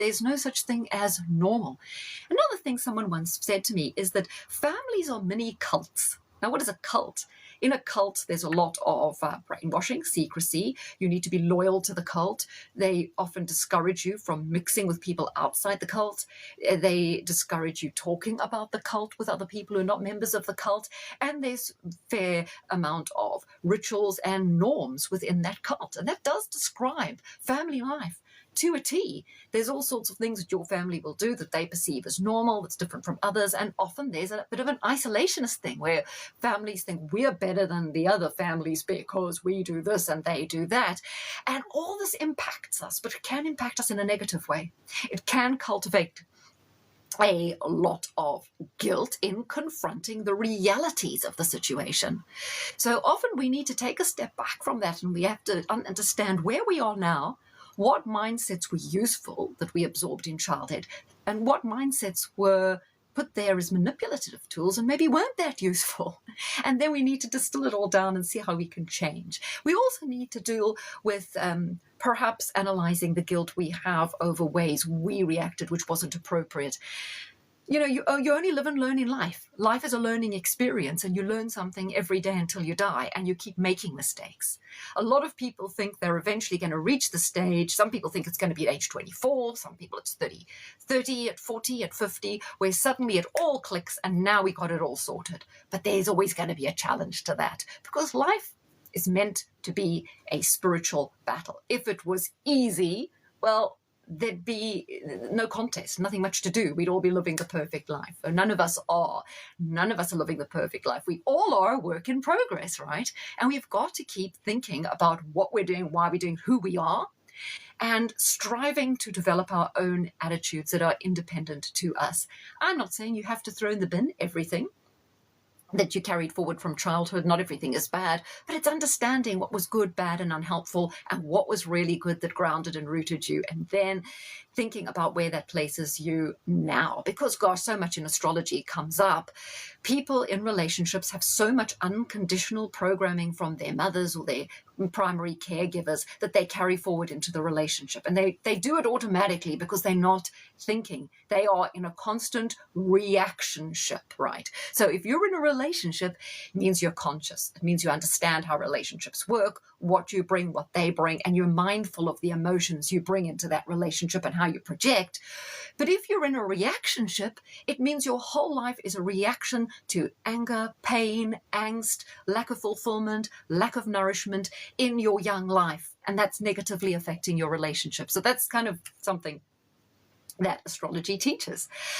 there's no such thing as normal. Another thing someone once said to me is that families are mini cults. Now, what is a cult? In a cult, there's a lot of brainwashing, secrecy. You need to be loyal to the cult. They often discourage you from mixing with people outside the cult. They discourage you talking about the cult with other people who are not members of the cult. And there's a fair amount of rituals and norms within that cult. And that does describe family life to a T. There's all sorts of things that your family will do that they perceive as normal, that's different from others. And often there's a bit of an isolationist thing where families think we're better than the other families because we do this and they do that. And all this impacts us, but it can impact us in a negative way. It can cultivate a lot of guilt in confronting the realities of the situation. So often we need to take a step back from that, and we have to understand where we are now, what mindsets were useful that we absorbed in childhood, and what mindsets were put there as manipulative tools and maybe weren't that useful. And then we need to distill it all down and see how we can change. We also need to deal with perhaps analyzing the guilt we have over ways we reacted which wasn't appropriate. You know, you only live and learn in life. Life is a learning experience, and you learn something every day until you die, and you keep making mistakes. A lot of people think they're eventually going to reach the stage. Some people think it's going to be at age 24. Some people it's 30, at 40, at 50, where suddenly it all clicks, and now we got it all sorted. But there's always going to be a challenge to that, because life is meant to be a spiritual battle. If it was easy, well, there'd be no contest, nothing much to do. We'd all be living the perfect life. None of us are. None of us are living the perfect life. We all are a work in progress, right? And we've got to keep thinking about what we're doing, why we're doing, who we are, and striving to develop our own attitudes that are independent to us. I'm not saying you have to throw in the bin everything that you carried forward from childhood. Not everything is bad, but it's understanding what was good, bad, and unhelpful, and what was really good that grounded and rooted you, and then thinking about where that places you now. Because, gosh, so much in astrology comes up. People in relationships have so much unconditional programming from their mothers or their primary caregivers that they carry forward into the relationship. And they do it automatically because they're not thinking. They are in a constant reactionship, right? So if you're in a relationship, it means you're conscious. It means you understand how relationships work, what you bring, what they bring, and you're mindful of the emotions you bring into that relationship and how you project. But if you're in a reactionship, it means your whole life is a reaction to anger, pain, angst, lack of fulfillment, lack of nourishment in your young life. And that's negatively affecting your relationship. So that's kind of something that astrology teaches.